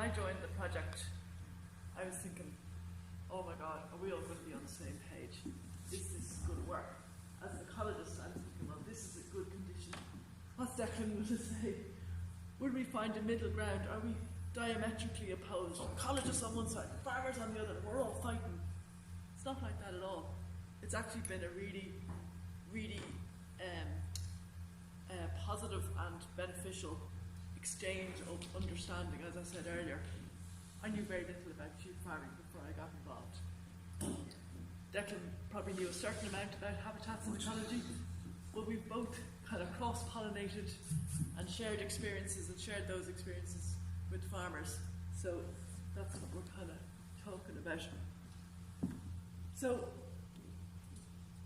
I joined the project, I was thinking, oh my God, are we all going to be on the same page? Is this going to work? As an ecologist, I'm thinking, well, this is a good condition. What's Declan going to say? Would we find a middle ground? Are we diametrically opposed? Ecologists on one side, farmers on the other, we're all fighting. It's not like that at all. It's actually been a really, really positive and beneficial exchange of understanding. As I said earlier, I knew very little about sheep farming before I got involved. Declan probably knew a certain amount about habitats and ecology, but we've both kind of cross-pollinated and shared experiences and shared those experiences with farmers. So that's what we're kind of talking about. So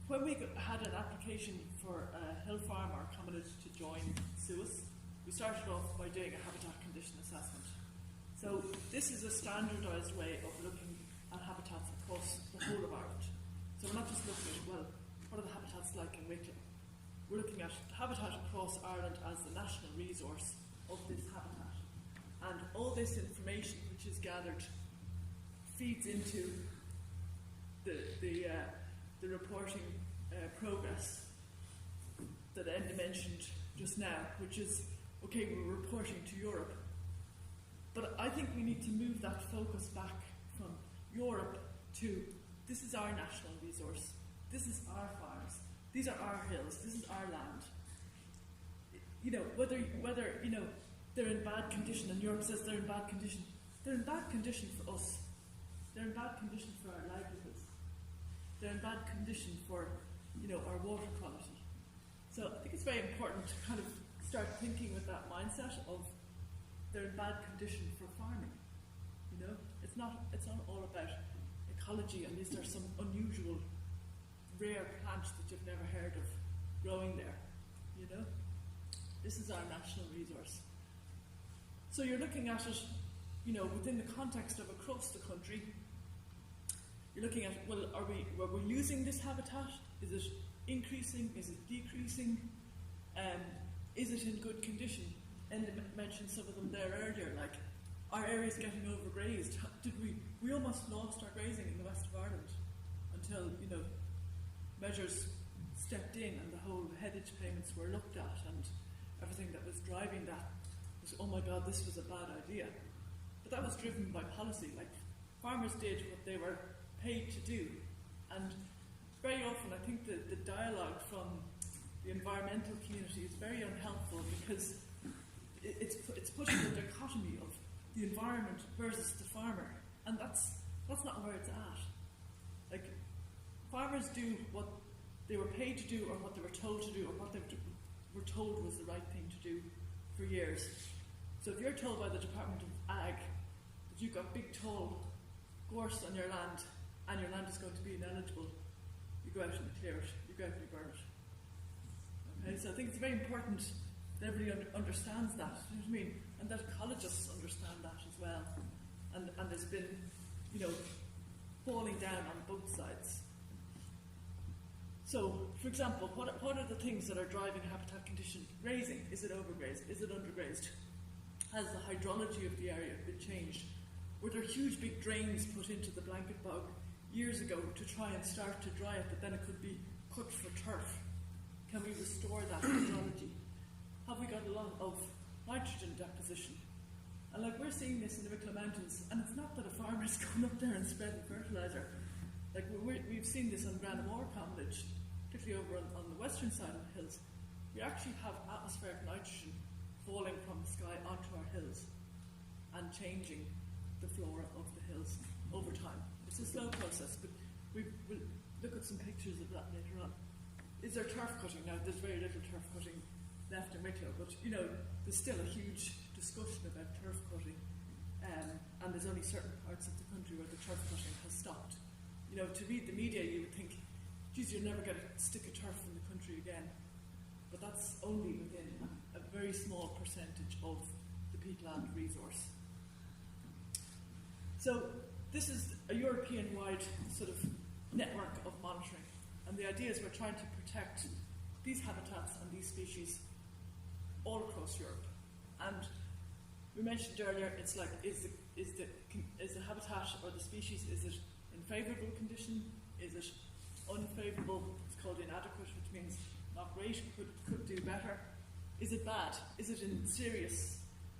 when we had an application for a hill farm or commonage to join SUAS, we started off by doing a habitat condition assessment. So this is a standardised way of looking at habitats across the whole of Ireland. So we're not just looking at, well, what are the habitats like in Wicklow? We're looking at habitat across Ireland as the national resource of this habitat. And all this information which is gathered feeds into the reporting progress that Enda mentioned just now, which is, okay, we're reporting to Europe. But I think we need to move that focus back from Europe to, this is our national resource, this is our farms, these are our hills, this is our land. You know, whether you know, they're in bad condition and Europe says they're in bad condition for us. They're in bad condition for our livelihoods. They're in bad condition for, you know, our water quality. So I think it's very important to kind of start thinking with that mindset of they're in bad condition for farming. You know, it's not all about ecology and is there some unusual, rare plant that you've never heard of growing there. You know, this is our national resource. So you're looking at it, you know, within the context of across the country. You're looking at, well, are we losing this habitat? Is it increasing? Is it decreasing? Is it in good condition? Enda mentioned some of them there earlier, like, are areas getting overgrazed? We almost lost our grazing in the west of Ireland until, you know, measures stepped in and the whole headage payments were looked at and everything that was driving that was, oh my God, this was a bad idea. But that was driven by policy. Like, farmers did what they were paid to do. And very often I think the dialogue from the environmental community is very unhelpful because it's pushing the dichotomy of the environment versus the farmer. And that's not where it's at. Like, farmers do what they were paid to do or what they were told to do or what they were told was the right thing to do for years. So if you're told by the Department of Ag that you've got big tall gorse on your land and your land is going to be ineligible, you go out and clear it, you go out and you burn it. Okay, so I think it's very important that everybody understands that, you know what I mean? And that ecologists understand that as well. And there's been, you know, falling down on both sides. So, for example, what are the things that are driving habitat condition? Grazing. Is it overgrazed? Is it undergrazed? Has the hydrology of the area been changed? Were there huge big drains put into the blanket bog years ago to try and start to dry it, but then it could be cut for turf? Can we restore that hydrology? Have we got a lot of nitrogen deposition? And like, we're seeing this in the Wicklow Mountains, and it's not that a farmer is going up there and spreading fertiliser. Like, we've seen this on Granamore Commonage, particularly over on the western side of the hills. We actually have atmospheric nitrogen falling from the sky onto our hills and changing the flora of the hills over time. It's a slow process, but we'll look at some pictures of that later on. Is there turf cutting? Now, there's very little turf cutting left in Wicklow, but, you know, there's still a huge discussion about turf cutting, and there's only certain parts of the country where the turf cutting has stopped. You know, to read the media, you would think, geez, you'll never get a stick of turf in the country again. But that's only within a very small percentage of the peatland resource. So this is a European-wide sort of network of monitoring. And the idea is we're trying to protect these habitats and these species all across Europe. And we mentioned earlier, it's like, is the habitat or the species, is it in favourable condition? Is it unfavourable? It's called inadequate, which means not great, could do better. Is it bad? Is it in serious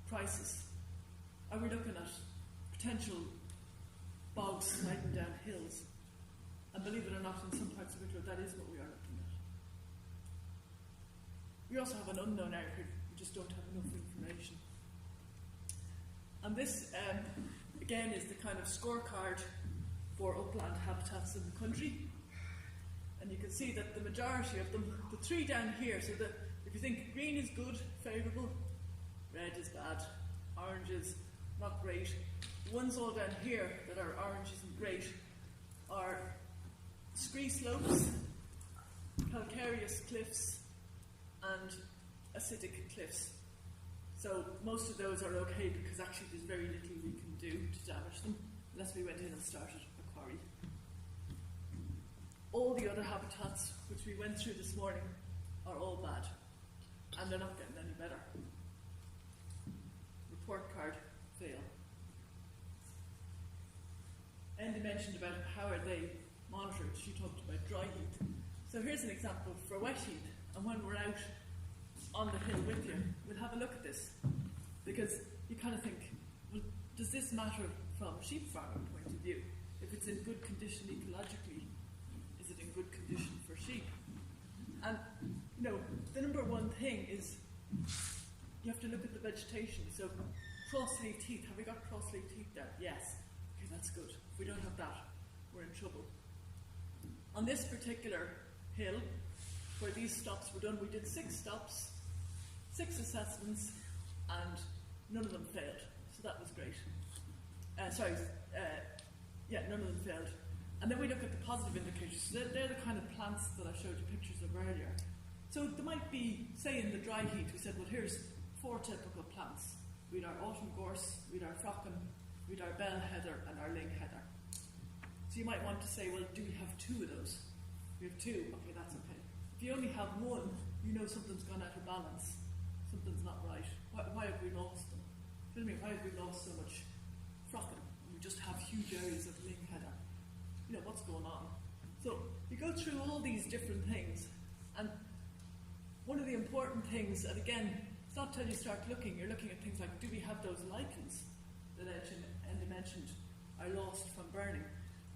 crisis? Are we looking at potential bogs sliding down hills? And believe it or not, in some parts of Wicklow, that is what we are looking at. We also have an unknown area here. We just don't have enough information. And this, again, is the kind of scorecard for upland habitats in the country. And you can see that the majority of them, the three down here, so that if you think green is good, favourable, red is bad, orange is not great. The ones all down here that are orange isn't great are scree slopes, calcareous cliffs, and acidic cliffs. So most of those are okay because actually there's very little we can do to damage them unless we went in and started a quarry. All the other habitats which we went through this morning are all bad, and they're not getting any better. Report card, fail. Andy mentioned about how are they monitored. She talked about dry heat. So here's an example for wet heat, and when we're out on the hill with you, we'll have a look at this, because you kind of think, well, does this matter from a sheep farming point of view? If it's in good condition ecologically, is it in good condition for sheep? And the number one thing is you have to look at the vegetation. So cross-leaf teeth, have we got cross-leaf teeth there? Yes. Okay, that's good. If we don't have that, we're in trouble. On this particular hill, where these stops were done, we did 6 stops, 6 assessments, and none of them failed. So that was great. None of them failed. And then we look at the positive indicators. So they're the kind of plants that I showed you pictures of earlier. So there might be, say in the dry heat, we said, well, here's 4 typical plants. We'd our autumn gorse, we'd our frockin, we'd our bell heather, and our ling heather. So you might want to say, well, do we have 2 of those? We have 2, okay, that's okay. If you only have 1, you know something's gone out of balance. Something's not right. Why have we lost them? Tell me, why have we lost so much frockin? We just have huge areas of ling heather. What's going on? So you go through all these different things, and one of the important things, and again, it's not until you start looking, you're looking at things like, do we have those lichens that Andy mentioned are lost from burning?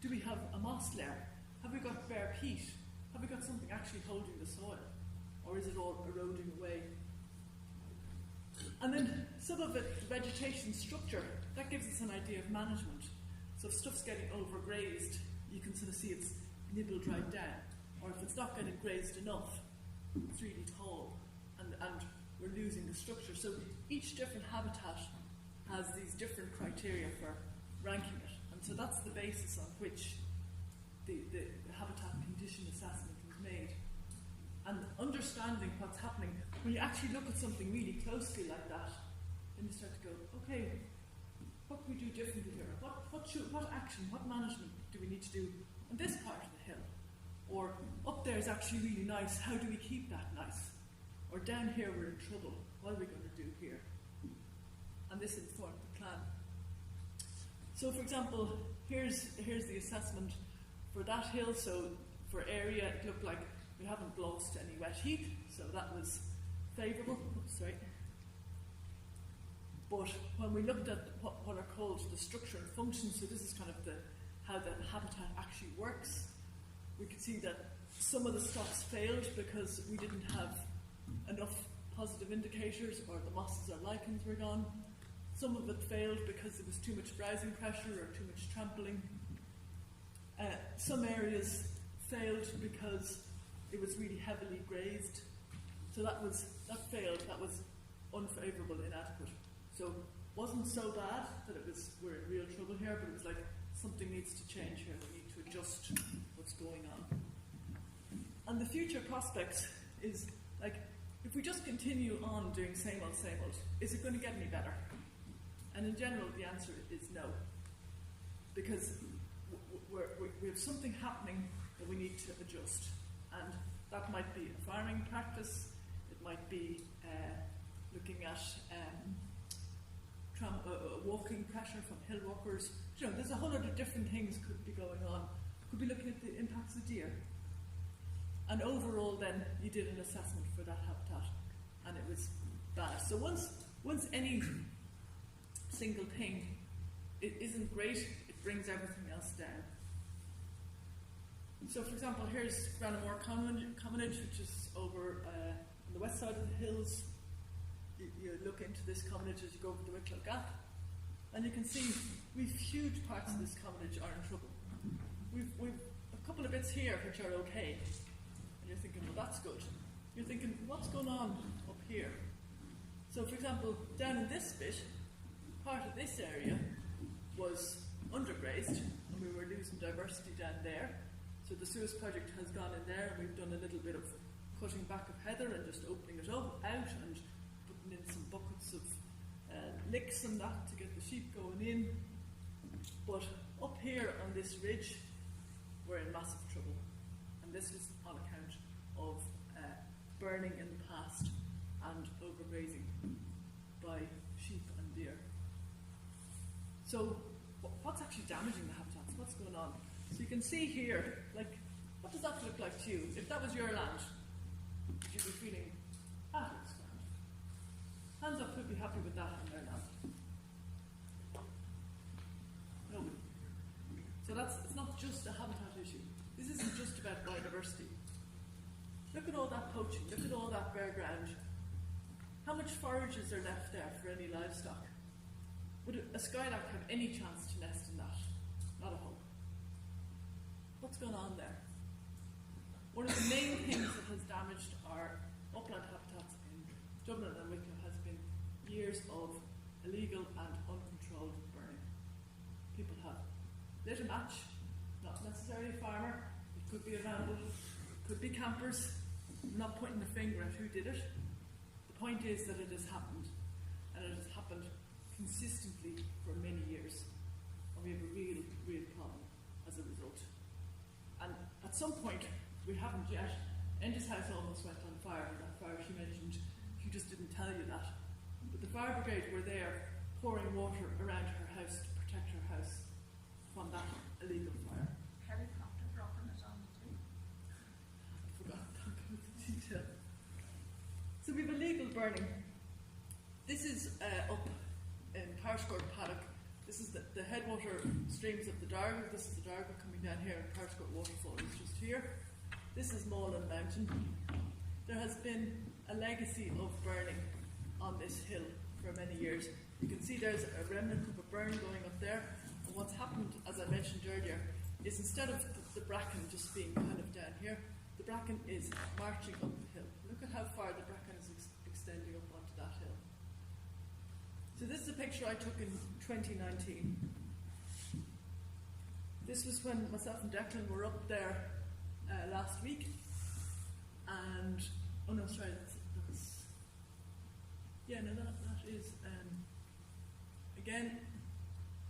Do we have a moss layer? Have we got bare peat? Have we got something actually holding the soil? Or is it all eroding away? And then some of it, vegetation structure, that gives us an idea of management. So if stuff's getting overgrazed, you can sort of see it's nibbled right down. Or if it's not getting grazed enough, it's really tall, and we're losing the structure. So each different habitat has these different criteria for ranking it. And so that's the basis on which the habitat condition assessment was made. And understanding what's happening, when you actually look at something really closely like that, then you start to go, okay, what can we do differently here? What action, what management do we need to do on this part of the hill? Or up there is actually really nice, how do we keep that nice? Or down here we're in trouble, what are we going to do here? And this informed the plan. So for example, here's the assessment for that hill. So for area, it looked like we haven't lost any wet heat, so that was favourable. But when we looked at what are called the structure and function, so this is kind of how the habitat actually works, we could see that some of the stops failed because we didn't have enough positive indicators, or the mosses or lichens were gone. Some of it failed because there was too much browsing pressure or too much trampling. Some areas failed because it was really heavily grazed. So that failed, that was unfavourable, inadequate. So it wasn't so bad that we're in real trouble here, but it was like something needs to change here, we need to adjust what's going on. And the future prospects is like, if we just continue on doing same old, is it going to get any better? And in general, the answer is no. Because we have something happening that we need to adjust. And that might be a farming practice, it might be looking at walking pressure from hill walkers. You know, there's a whole lot of different things could be going on. Could be looking at the impacts of deer. And overall then, you did an assessment for that habitat, and it was bad. So once any single thing it isn't great, it brings everything else down. So for example, here's Granamore Commonage, which is over on the west side of the hills. You look into this commonage as you go over the Wicklow Gap, and you can see we've huge parts of this commonage are in trouble. We've a couple of bits here which are okay, and you're thinking, well, that's good. You're thinking, what's going on up here? So for example, down in this bit, part of this area was undergrazed, and we were losing diversity down there. So the SUAS project has gone in there, and we've done a little bit of cutting back of heather and just opening it up out and putting in some buckets of licks and that to get the sheep going in. But up here on this ridge, we're in massive trouble, and this is on account of burning in the past and overgrazing by sheep and deer. So what's actually damaging the habitats? What's going on? So you can see here, like, what does that look like to you? If that was your land, would you be feeling, it's grand. Hands up, who'd be happy with that on their land? Nobody. So it's not just a habitat issue. This isn't just about biodiversity. Look at all that poaching, look at all that bare ground. How much forages are left there for any livestock? Would a skylark have any chance to nest in that? Not a hope. What's going on there? One of the main things that has damaged our upland habitats in Dublin and Wicklow has been years of illegal and uncontrolled burning. People have lit a match, not necessarily a farmer, it could be a vandal, it could be campers. I'm not pointing the finger at who did it. The point is that it has happened, and it has happened consistently for many years, and we have a real, real problem as a result. And at some point, we haven't yet. Enda's house almost went on fire, and that fire she mentioned, she just didn't tell you that. But the fire brigade were there pouring water around her house to protect her house from that illegal fire. Helicopter dropping it on the too. I forgot to talk about the detail. So we have illegal burning. This is up in Parscourt Paddock. This is the headwater streams of the Dargle. This is the Dargle coming down here, and Parscourt waterfall is just here. This is Moreland Mountain. There has been a legacy of burning on this hill for many years. You can see there's a remnant of a burn going up there. And what's happened, as I mentioned earlier, is instead of the bracken just being kind of down here, the bracken is marching up the hill. Look at how far the bracken is extending up onto that hill. So this is a picture I took in 2019. This was when myself and Declan were up there last week, and that is again,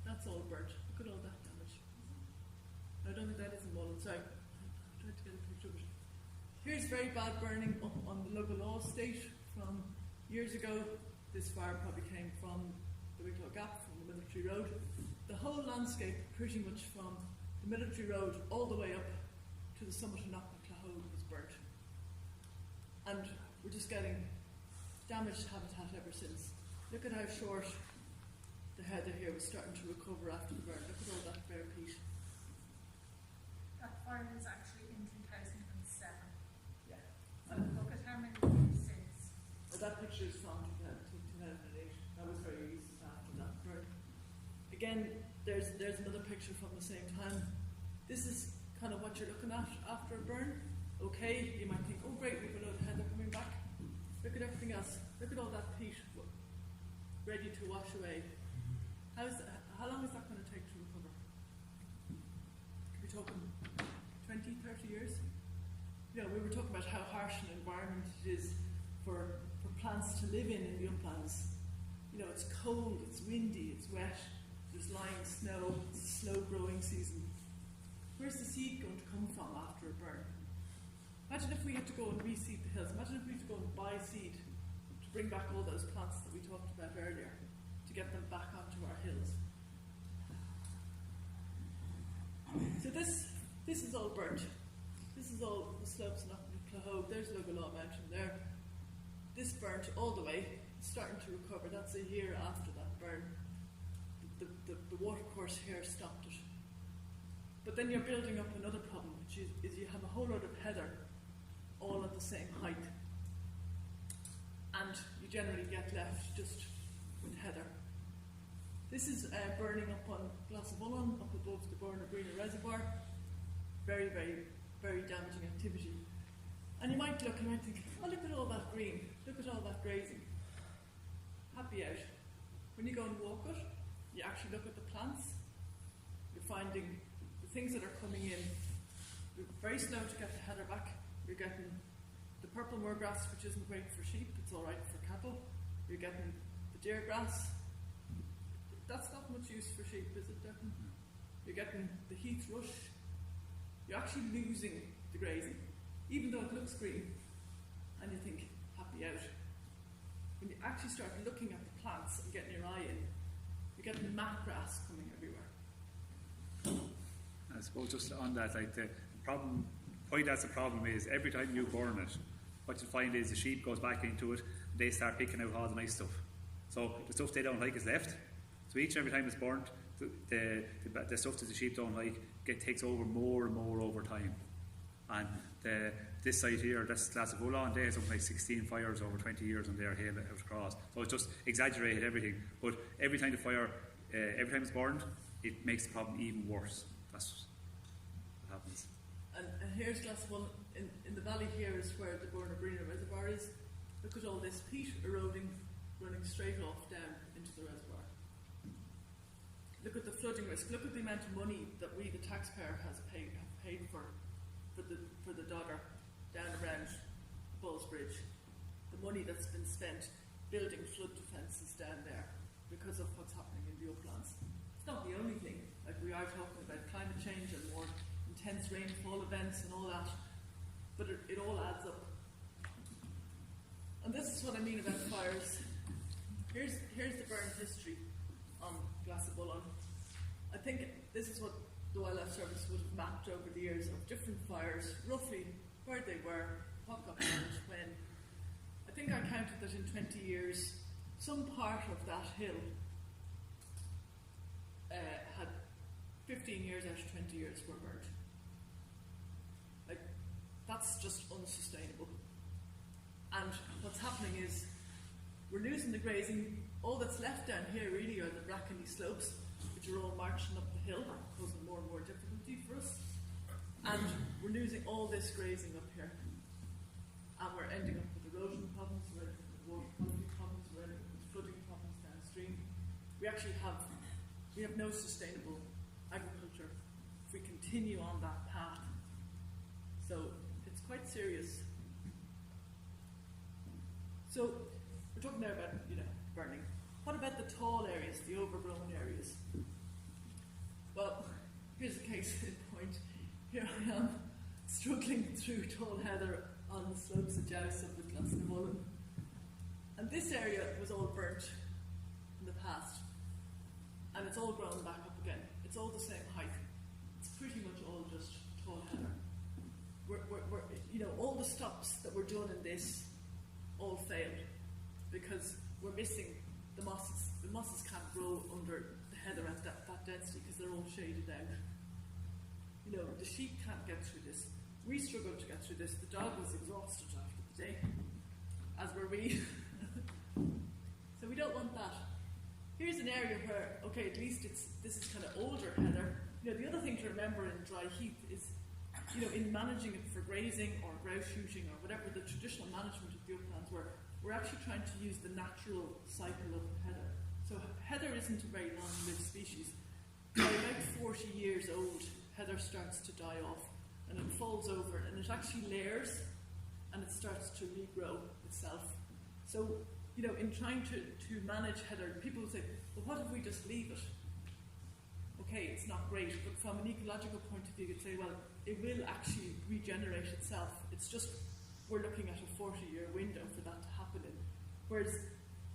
that's all burnt. Look at all that damage. I don't think that is in Moreland. Sorry, I tried to get a picture of it. Here's very bad burning up on the Lugalaw estate from years ago. This fire probably came from the Wicklow Gap, from the Military Road. The whole landscape, pretty much from the Military Road all the way up to the summit of Knockmaclahoe, was burnt. And we're just getting damaged habitat ever since. Look at how short the heather here was starting to recover after the burn. Look at all that bare peat. That fire was actually in 2007. Yeah. And look at how many years since. Well, that picture is from 2008. That was very recent after that burn. Again, there's another picture from the same time. This is kind of what you're looking at after a burn. Okay, you might think, oh great, we've a load of heather coming back. Look at everything else. Look at all that peat ready to wash away. How long is that going to take to recover? Could be talking 20, 30 years? You know, we were talking about how harsh an environment it is for plants to live in the uplands. You know, it's cold, it's windy, it's wet, there's lying snow, it's a slow growing season. Where's the seed going to come from after a burn? Imagine if we had to go and reseed the hills. Imagine if we had to go and buy seed to bring back all those plants that we talked about earlier, to get them back onto our hills. This is all burnt. This is all the slopes up in Clahogue. There's Lugalaw Mountain there. This burnt all the way, starting to recover. That's a year after that burn. The watercourse here stopped it. But then you're building up another problem, which is you have a whole lot of heather all at the same height. And you generally get left just with heather. This is burning up on Glasnevullen, up above the Burnagreena Reservoir. Very, very, very damaging activity. And you might look and you might think, oh, look at all that green, look at all that grazing. Happy out. When you go and walk it, you actually look at the plants, you're finding the things that are coming in. You're very slow to get the heather back. You're getting the purple moorgrass, which isn't great for sheep, it's all right for cattle. You're getting the deer grass. That's not much use for sheep, is it, Declan? You're getting the heath rush. You're actually losing the grazing, even though it looks green, and you think, happy out. When you actually start looking at the plants and getting your eye in, you're getting mat grass coming everywhere. I suppose just on that, like the problem, why that's a problem is every time you burn it, what you find is the sheep goes back into it, they start picking out all the nice stuff. So the stuff they don't like is left. So each and every time it's burnt, the stuff that the sheep don't like takes over more and more over time. And this site here, this Glasnevullen, they had something like 16 fires over 20 years on their hill out across. So it's just exaggerated everything. But every time the fire, every time it's burned, it makes the problem even worse. That's what happens. And here's Glasnevullen, in the valley here is where the Burnagreena Reservoir is. Look at all this peat eroding, running straight off down into the reservoir. Look at the flooding risk. Look at the amount of money that we, the taxpayer, have paid for the Dogger down around Bulls Bridge. The money that's been spent building flood defences down there because of what's happening in the uplands. It's not the only thing. Like we are talking about climate change and more intense rainfall events and all that, but it all adds up. And this is what I mean about fires. Here's the burn history on Glasnevullen. I think this is what the Wildlife Service would have mapped over the years of different fires, roughly where they were, what got burned when. I think I counted that in 20 years, some part of that hill had 15 years out of 20 years were burned. Like, that's just unsustainable. And what's happening is we're losing the grazing. All that's left down here really are the brackeny slopes, which are all marching up the hill, causing more and more difficulty for us. And we're losing all this grazing up here. And we're ending up with erosion problems, we're ending up with water quality problems, we're ending up with flooding problems downstream. We have no sustainable agriculture if we continue on that path. So it's quite serious. So we're talking now about, burning. What about the tall areas, the overgrown areas? Well, here's a case in point. Here I am, struggling through tall heather on the slopes of Jouse up at Glasnevullen. And this area was all burnt in the past. And it's all grown back up again. It's all the same height. It's pretty much all just tall heather. We're all the stops that were done in this all failed because we're missing the mosses. The mosses can't grow under the heather at that density because they're all shaded out. The sheep can't get through this. We struggled to get through this. The dog was exhausted after the day, as were we. So we don't want that. Here's an area where, at least this is kind of older heather. The other thing to remember in dry heath is, in managing it for grazing or grouse shooting or whatever the traditional management of the uplands were, we're actually trying to use the natural cycle of heather. So heather isn't a very long-lived species. By about 40 years old, heather starts to die off and it falls over and it actually layers and it starts to regrow itself. So, in trying to manage heather, people will say, well, what if we just leave it? Okay, it's not great, but from an ecological point of view, you'd say, well, it will actually regenerate itself. It's just we're looking at a 40-year window for that to happen in. Whereas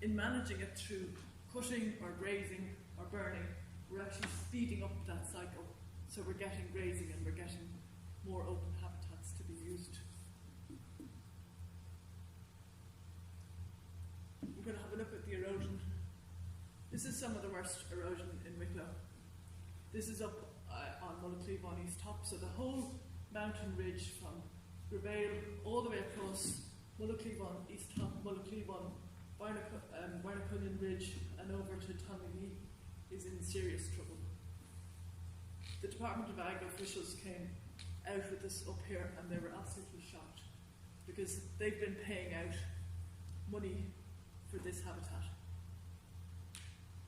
in managing it through cutting or grazing or burning, we're actually speeding up that cycle. So we're getting grazing and we're getting more open habitats to be used. We're going to have a look at the erosion. This is some of the worst erosion in Wicklow. This is up on Mullacleave on East Top, so the whole mountain ridge from Grevale all the way across Mullacleave on East Top, Mullacleave on Barnacullion Ridge and over to Tonley is in serious trouble. The Department of Ag officials came out with this up here and they were absolutely shocked because they've been paying out money for this habitat.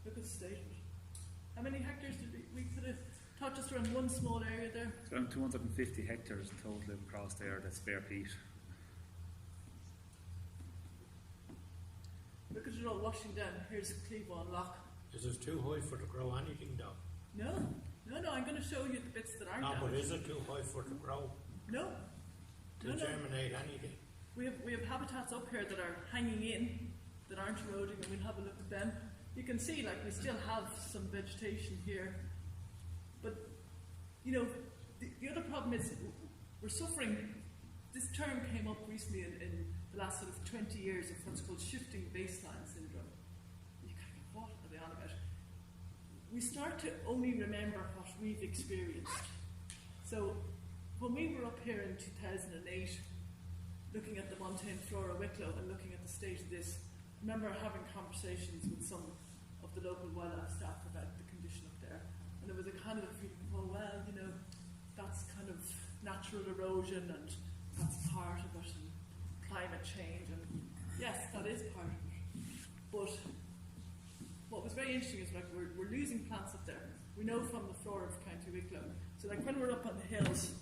Look at the state of it. How many hectares did we could have taught just around one small area there? It's around 250 hectares in total across there that's bare peat. Look at it all washing down. Here's Cleveland Loch. Is it too high for to grow anything down? No, I'm going to show you the bits that aren't No, but damaged. is it too high for to grow? No. To germinate anything? We have habitats up here that are hanging in, that aren't eroding, and we'll have a look at them. You can see, like, we still have some vegetation here. But, you know, the other problem is we're suffering. This term came up recently in the last sort of 20 years of what's called shifting baseline syndrome. You kind of go, what are they on about? We start to only remember what we've experienced. So when we were up here in 2008, looking at the Montane Flora Wicklow and looking at the state of this, I remember having conversations with some of the local wildlife staff about the condition up there. And there was a kind of feeling, oh well, you know, that's kind of natural erosion and that's part of it, and climate change, and yes, that is part of it. But what was very interesting is, like, we're losing plants up there. We know from the flora of County Wicklow. So, like, when we're up on the hills,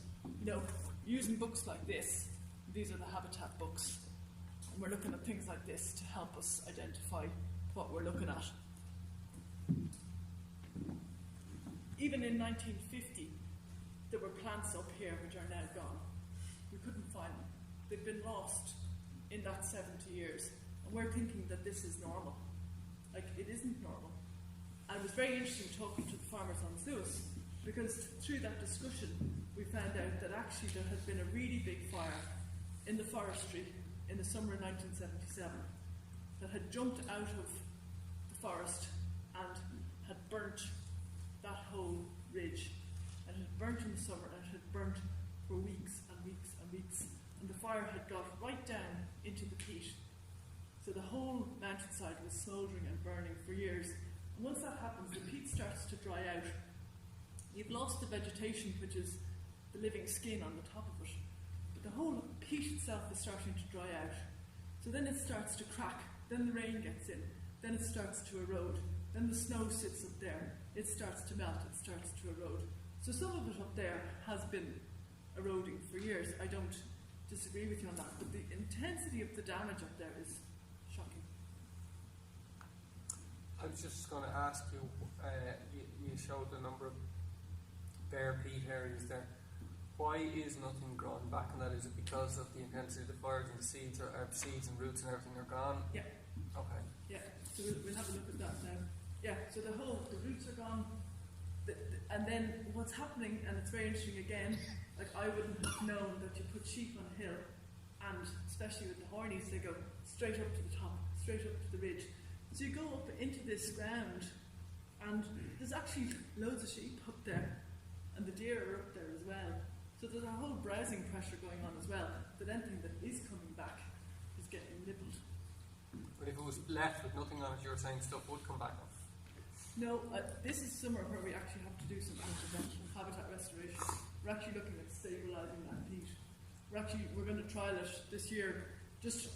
you know, using books like this, these are the habitat books, and we're looking at things like this to help us identify what we're looking at. Even in 1950, there were plants up here which are now gone. We couldn't find them. They've been lost in that 70 years. And we're thinking that this is normal. Like, it isn't normal. And it was very interesting talking to the farmers on SUAS, because through that discussion, we found out that actually there had been a really big fire in the forestry in the summer of 1977 that had jumped out of the forest and had burnt that whole ridge. And it had burnt in the summer, and it had burnt for weeks and weeks and weeks. And the fire had got right down into the peat. So the whole mountainside was smouldering and burning for years. And once that happens, the peat starts to dry out. You've lost the vegetation, which is the living skin on the top of it. But the whole peat itself is starting to dry out. So then it starts to crack. Then the rain gets in. Then it starts to erode. Then the snow sits up there. It starts to melt. It starts to erode. So some of it up there has been eroding for years. I don't disagree with you on that. But the intensity of the damage up there is shocking. I was just going to ask you, you showed the number of bare peat areas there. Why is nothing grown back on that? Is it because of the intensity of the fires and the seeds, or seeds and roots and everything are gone? Yeah. Okay. Yeah. So we'll have a look at that now. Yeah. So the roots are gone. And then what's happening, and it's very interesting again, like, I wouldn't have known that you put sheep on a hill, and especially with the hornies, they go straight up to the top, straight up to the ridge. So you go up into this ground, and there's actually loads of sheep up there, and the deer are up there as well. So there's a whole browsing pressure going on as well, that anything that is coming back is getting nibbled. But if it was left with nothing on it, you're saying stuff would come back up? No, this is summer where we actually have to do some intervention, habitat restoration. We're actually looking at stabilising that peat. We're going to trial it this year, just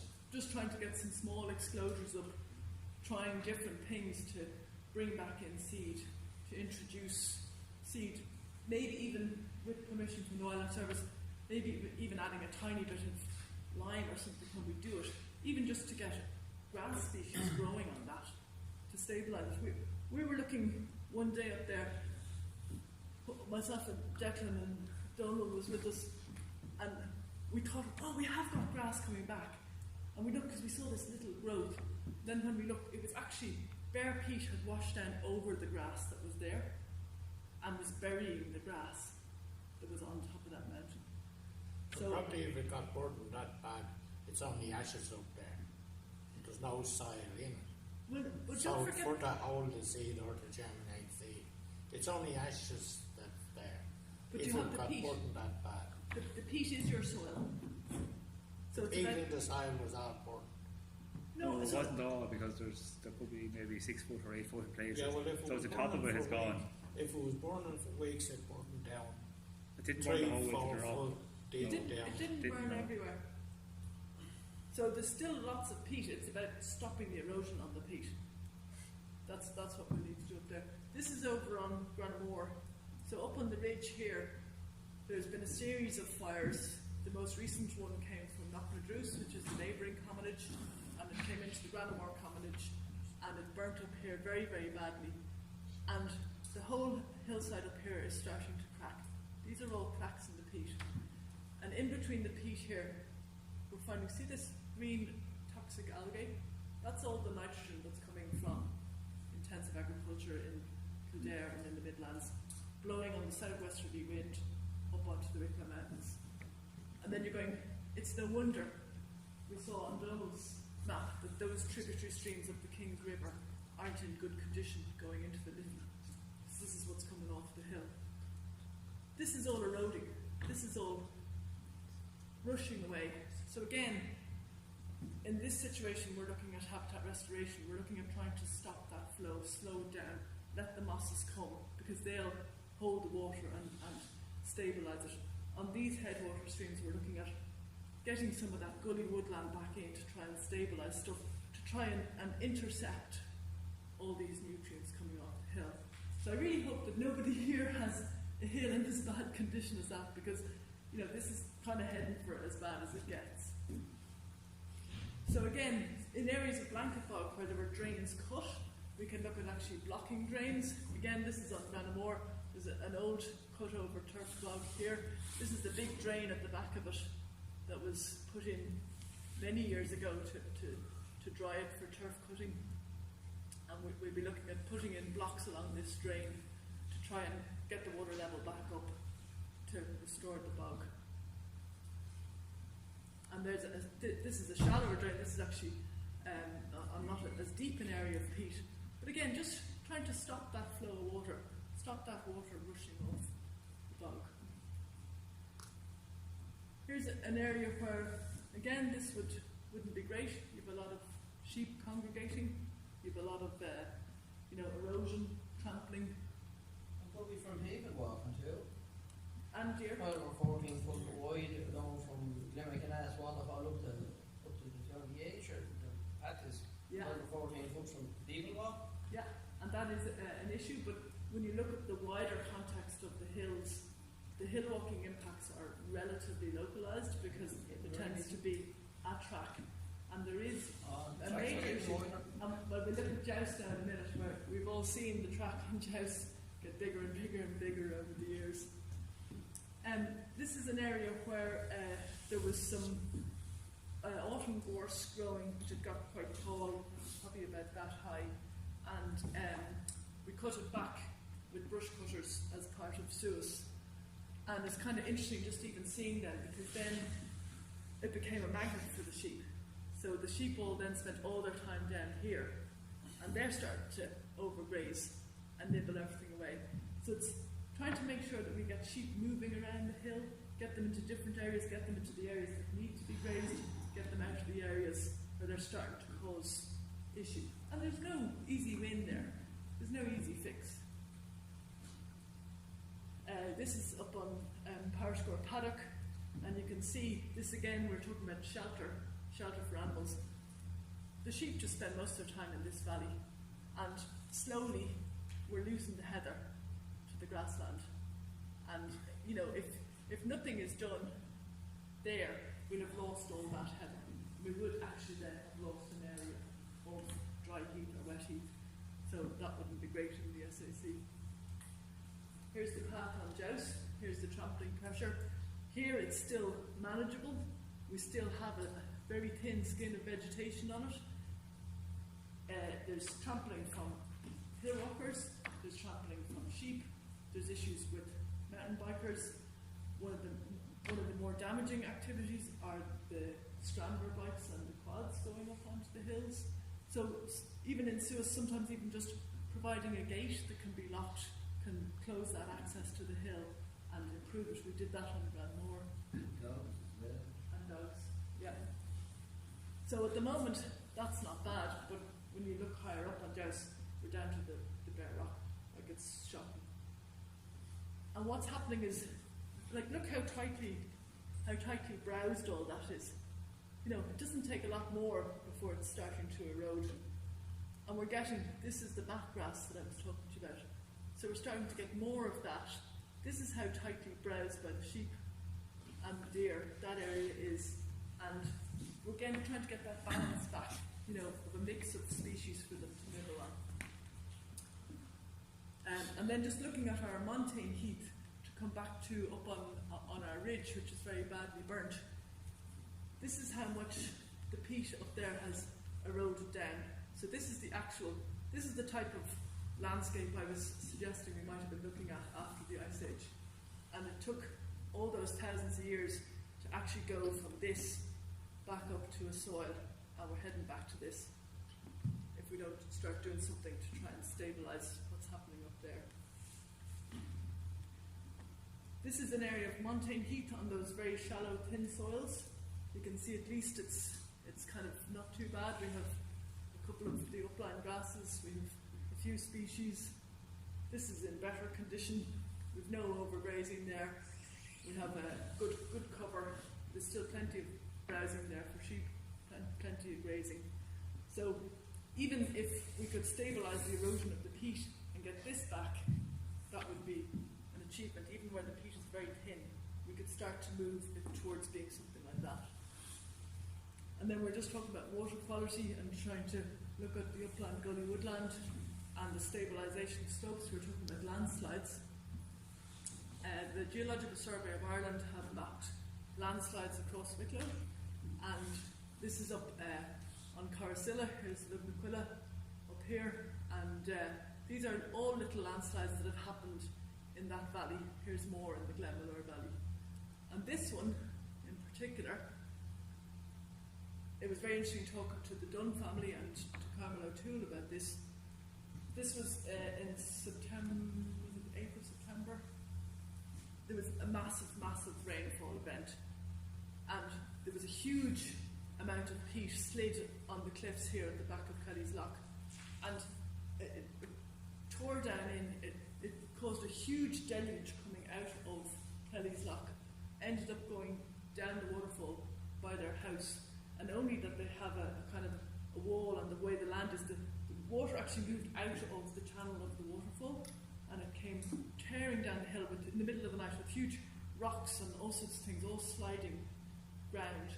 trying to get some small exclosures up, trying different things to bring back in seed, to introduce seed, maybe even with permission from the Wildlife Service, maybe even adding a tiny bit of lime or something when we do it, even just to get grass species growing on that, to stabilise it. We were looking one day up there, myself and Declan and Donald was with us, and we thought, oh, we have got grass coming back. And we looked because we saw this little growth. Then when we looked, it was actually bare peat had washed down over the grass that was there and was burying the grass that was on top of that mountain. So Probably if it got burdened that bad, it's only ashes up there. There's no soil in it. but So don't forget, for to hold the seed or to germinate seed, it's only ashes that's there. but If you have it the got peat. burdened that bad. The peat is your soil. So it's about, Even the soil was all burdened. no, it so wasn't all because there could be maybe 6 foot or 8 foot in places. Yeah, well, if it So was the top of burning it has for a gone. week- If it was burning for weeks, it burned down. It didn't burn 3, the whole way 4 to the rock. full deal down. it didn't Didn't burn burn. everywhere. So there's still lots of peat. It's about stopping the erosion on the peat. That's what we need to do up there. This is over on Granamore. So up on the ridge here, there's been a series of fires. The most recent one came from Knocknadroos, which is the neighbouring commonage, and it came into the Granamore commonage, and it burnt up here very, very badly. And the whole hillside up here is starting to crack. These are all cracks in the peat. And in between the peat here, we're finding, see this green toxic algae? That's all the nitrogen that's coming from intensive agriculture in Kildare and in the Midlands, blowing on the southwesterly wind up onto the Wicklow Mountains. And then you're going, it's no wonder we saw on Donald's map that those tributary streams of the King's River aren't in good condition going into the Liffey. This is what's coming off the hill. This is all eroding. This is all rushing away. So again, in this situation, we're looking at habitat restoration. We're looking at trying to stop that flow, slow it down, let the mosses come, because they'll hold the water and stabilise it. On these headwater streams, we're looking at getting some of that gully woodland back in to try and stabilise stuff, to try and intercept all these nutrients coming off the hill. So I really hope that nobody here has a hill in as bad condition as that, because this is kind of heading for as bad as it gets. So again, in areas of blanket bog where there were drains cut, we can look at actually blocking drains. Again, this is on Granamore. There's an old cut over turf bog here. This is the big drain at the back of it that was put in many years ago to dry it for turf cutting. And we'll be looking at putting in blocks along this drain to try and get the water level back up to restore the bog. And this is a shallower drain. This is actually not as deep an area of peat. But again, just trying to stop that flow of water, stop that water rushing off the bog. Here's an area where, again, this wouldn't be great. You have a lot of sheep congregating. You have a lot of erosion, trampling. And probably from Haven walking too. And deer. 12 or 14 foot wide, going from Limerick and Ass Waterfall up to the 28 or the path is Yeah. 12 or 14 foot from Beagle Walk. Yeah, and that is an issue, but when you look at the wider context of the hills, the hill walking impacts are relatively localised because it tends to be a track, and there is a major issue. Well, we'll look at Joust now in a minute, where we've all seen the track in Joust get bigger and bigger and bigger over the years. This is an area where there was some autumn gorse growing, which had got quite tall, probably about that high, and we cut it back with brush cutters as part of SUAS. And it's kind of interesting just even seeing them, because then it became a magnet for the sheep. So the sheep all then spent all their time down here, and they're starting to overgraze and nibble everything away. So it's trying to make sure that we get sheep moving around the hill, get them into different areas, get them into the areas that need to be grazed, get them out of the areas where they're starting to cause issue. And there's no easy win there. There's no easy fix. This is up on Powerscore Paddock, and you can see this again. We're talking about shelter for animals. The sheep just spend most of their time in this valley, and slowly we're losing the heather to the grassland. And if nothing is done there, we'll have lost all that heather. We would actually then have lost an area of dry heath or wet heath, so that wouldn't be great in the SAC. Here's the path on Joust. Here's the trampling pressure. Here it's still manageable. We still have a very thin skin of vegetation on it. There's trampling from hill walkers. There's trampling from sheep. There's issues with mountain bikers. One of the more more damaging activities are the scrambler bikes and the quads going up onto the hills. So even in SUAS, sometimes even just providing a gate that can be locked can close that access to the hill and improve it. We did that on Glenmore. Dogs as well. And dogs, yeah. So at the moment, that's not bad, but when you look higher up on Douse, we're down to the bare rock. Like, it's shocking. And what's happening is, like, look how tightly browsed all that is. You know, it doesn't take a lot more before it's starting to erode. And we're getting, this is the back grass that I was talking to you about. So we're starting to get more of that. This is how tightly browsed by the sheep and the deer that area is. And we're again trying to get that balance back, you know, of a mix of species for them to live on. And then just looking at our montane heath, to come back to up on our ridge, which is very badly burnt. This is how much the peat up there has eroded down. So this is the type of landscape I was suggesting we might have been looking at after the Ice Age. And it took all those thousands of years to actually go from this back up to a soil, and we're heading back to this if we don't start doing something to try and stabilise what's happening up there. This is an area of montane heath on those very shallow, thin soils. You can see at least it's kind of not too bad. We have a couple of the upland grasses, we have a few species. This is in better condition. We've no overgrazing there. We have a good cover. There's still plenty of browsing there for sheep, plenty of grazing. So even if we could stabilise the erosion of the peat and get this back, that would be an achievement. Even where the peat is very thin, we could start to move it towards being something like that. And then we're just talking about water quality and trying to look at the upland gully woodland and the stabilisation slopes. We're talking about landslides. The Geological Survey of Ireland have mapped landslides across Wicklow, and this is up on Carasilla. Here's Lubnaquilla up here, and these are all little landslides that have happened in that valley. Here's more in the Glenmalure Valley. And this one in particular, it was very interesting talking to the Dunn family and to Carmel O'Toole about this. This was in September, was it April, September? There was a massive rainfall event, and there was a huge amount of peat slid on the cliffs here at the back of Kelly's Loch, and it tore down in, it caused a huge deluge coming out of Kelly's Loch, ended up going down the waterfall by their house, and only that they have a kind of a wall, and the way the land is, the water actually moved out of the channel of the waterfall, and it came tearing down the hill in the middle of the night with huge rocks and all sorts of things, all sliding ground.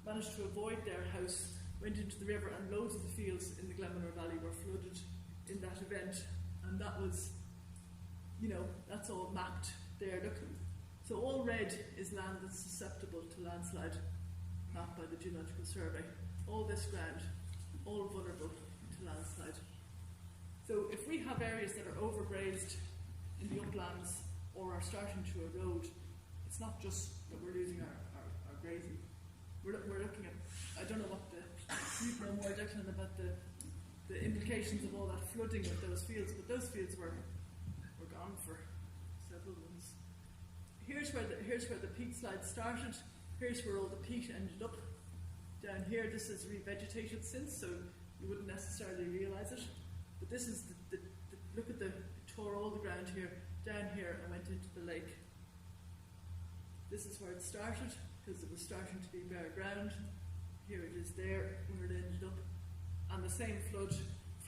Managed to avoid their house, went into the river, and loads of the fields in the Glenmalure Valley were flooded in that event. And that was, you know, that's all mapped there. Look, so all red is land that's susceptible to landslide, mapped by the Geological Survey. All this ground, all vulnerable to landslide. So if we have areas that are overgrazed in the uplands or are starting to erode, it's not just that we're losing our grazing. We're looking at, I don't know what you'd know more, Declan, about the implications of all that flooding of those fields, but those fields were gone for several months. Here's where the peat slide started. Here's where all the peat ended up. Down here, this is revegetated since, so you wouldn't necessarily realise it. But this is look at it tore all the ground here, down here, and went into the lake. This is where it started, because it was starting to be bare ground. Here it is there, where it ended up. And the same flooded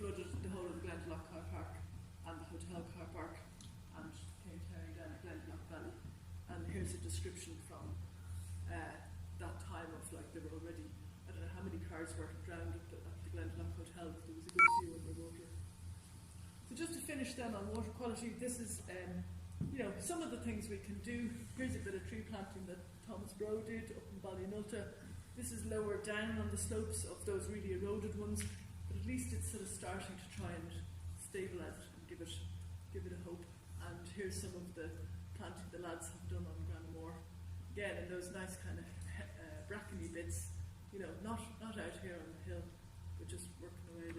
the whole of the Glendalough car park and the hotel car park, and came tearing down the Glendalough Valley. And here's a description from that time of, like, there were already, I don't know how many cars were drowned at the Glendalough Hotel, but there was a good few in the water. So just to finish then on water quality, this is, you know, some of the things we can do. Here's a bit of tree planting that Thomas Brough did up in Ballynulta. This is lower down on the slopes of those really eroded ones, but at least it's sort of starting to try and stabilise it and give it a hope. And here's some of the planting the lads have done on Granamore. Again, in those nice kind of brackeny bits, you know, not out here on the hill, but just working away